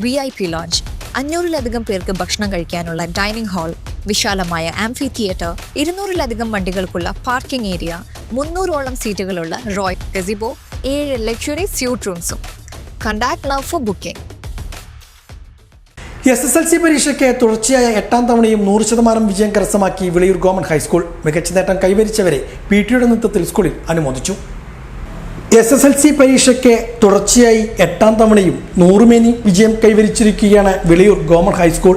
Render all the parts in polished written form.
VIP launch, 500-ലധികം പേർക്ക് ഭക്ഷണം കഴിക്കാനുള്ള ഡൈനിങ് ഹാൾ, വിശാലമായ ആംഫി തിയേറ്റർ, 200-ലധികം വണ്ടികൾക്കുള്ള പാർക്കിംഗ് ഏരിയ, 300-ഓളം സീറ്റുകളുള്ള റോയൽ ഗസിബോ, 7 ലക്ഷറി സ്യൂട്ട് റൂംസും. Contact now for booking. SSLC പരീക്ഷയ്ക്ക് തുടർച്ചയായ 8ാം തവണയും 100% വിജയം കരസ്ഥമാക്കി വിളയൂർ ഗവൺമെന്റ് ഹൈസ്കൂൾ. മികച്ച നേട്ടം കൈവരിച്ചവരെ PTയുടെ നേതൃത്വത്തിൽ സ്കൂളിൽ അനുമോദിച്ചു. SSLC പരീക്ഷയ്ക്ക് തുടർച്ചയായി 8ാം തവണയും 100% വിജയം കൈവരിച്ചിരിക്കുകയാണ് വിളയൂർ ഗവൺമെന്റ് ഹൈസ്കൂൾ.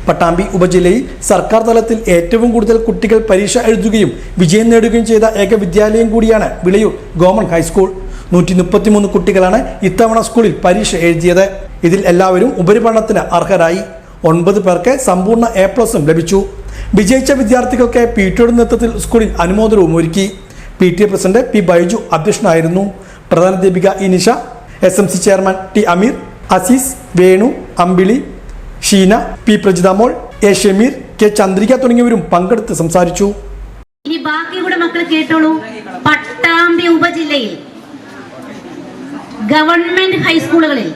പട്ടാമ്പി ഉപജില്ലയിൽ സർക്കാർ തലത്തിൽ ഏറ്റവും കൂടുതൽ കുട്ടികൾ പരീക്ഷ എഴുതുകയും വിജയം നേടുകയും ചെയ്ത ഏക വിദ്യാലയം കൂടിയാണ് വിളയൂർ ഗവൺമെന്റ് ഹൈസ്കൂൾ. 133 കുട്ടികളാണ് ഇത്തവണ സ്കൂളിൽ പരീക്ഷ എഴുതിയത്. ഇതിൽ എല്ലാവരും ഉപരിപഠനത്തിന് അർഹരായി. 9 പേർക്ക് സമ്പൂർണ്ണ A+ ലഭിച്ചു. വിജയിച്ച വിദ്യാർത്ഥികൾക്ക് PTയുടെ നേതൃത്വത്തിൽ സ്കൂളിൽ അനുമോദനവും ഒരുക്കി. PTA president P. ബൈജു അധ്യക്ഷനായിരുന്നു. പ്രധാനാധ്യാപിക Inisha, SMC chairman T. Ameer, Azeez, Venu, Ambili, Sheena, P. Prajithamol, A. Shameer, K. Chandrika തുടങ്ങിയവരും പങ്കെടുത്ത് സംസാരിച്ചു. ഇനി ബാക്കി കൂടെ മക്കൾ കേട്ടോളൂ. പട്ടാമ്പി ഉപജില്ലയിൽ ഗവൺമെന്റ് ഹൈസ്കൂളുകളിൽ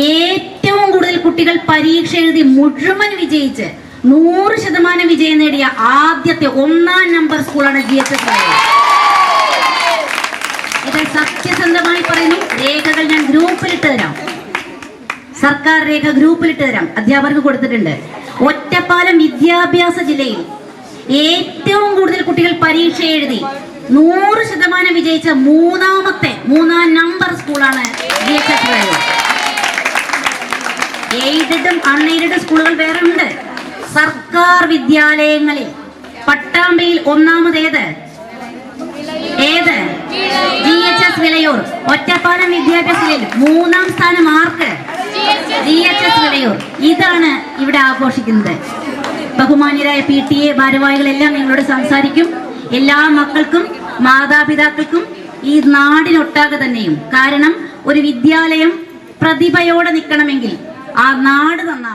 ഏറ്റവും കൂടുതൽ കുട്ടികൾ പരീക്ഷ എഴുതി മുഴുവൻ വിജയിച്ച് 100% വിജയം നേടിയ ആദ്യത്തെ 1ാം നമ്പർ സ്കൂളാണ് GHS. ഇത് സത്യസന്ധമായി പറയുന്നു. രേഖകൾ ഞാൻ ഗ്രൂപ്പിലിട്ട് തരാം. സർക്കാർ രേഖ ഗ്രൂപ്പിലിട്ട് തരാം. അധ്യാപകർക്ക് കൊടുത്തിട്ടുണ്ട്. ഒറ്റപ്പാലം വിദ്യാഭ്യാസ ജില്ലയിൽ ഏറ്റവും കൂടുതൽ കുട്ടികൾ പരീക്ഷ എഴുതി 100% വിജയിച്ച 3ാം നമ്പർ സ്കൂളാണ് GHS. എയ്ഡഡും അൺഎയ്ഡഡ് സ്കൂളുകൾ വേറെ ഉണ്ട്. സർക്കാർ വിദ്യാലയങ്ങളിൽ പട്ടാമ്പിയിൽ ഒന്നാമത് ഏത് GHS വിളയൂർ. ഒറ്റപ്പാലം വിദ്യാഭ്യാസത്തിൽ 3ാം സ്ഥാനം ആർക്ക്? GHS വിളയൂർ. ഇതാണ് ഇവിടെ ആഘോഷിക്കുന്നത്. ബഹുമാന്യരായ PTA ഭാരവാഹികളെല്ലാം നിങ്ങളോട് സംസാരിക്കും. എല്ലാ മക്കൾക്കും മാതാപിതാക്കൾക്കും ഈ നാടിനൊട്ടാകെ തന്നെയും. കാരണം ഒരു വിദ്യാലയം പ്രതിഭയോടെ നിൽക്കണമെങ്കിൽ ആ നാട് നന്നാവും.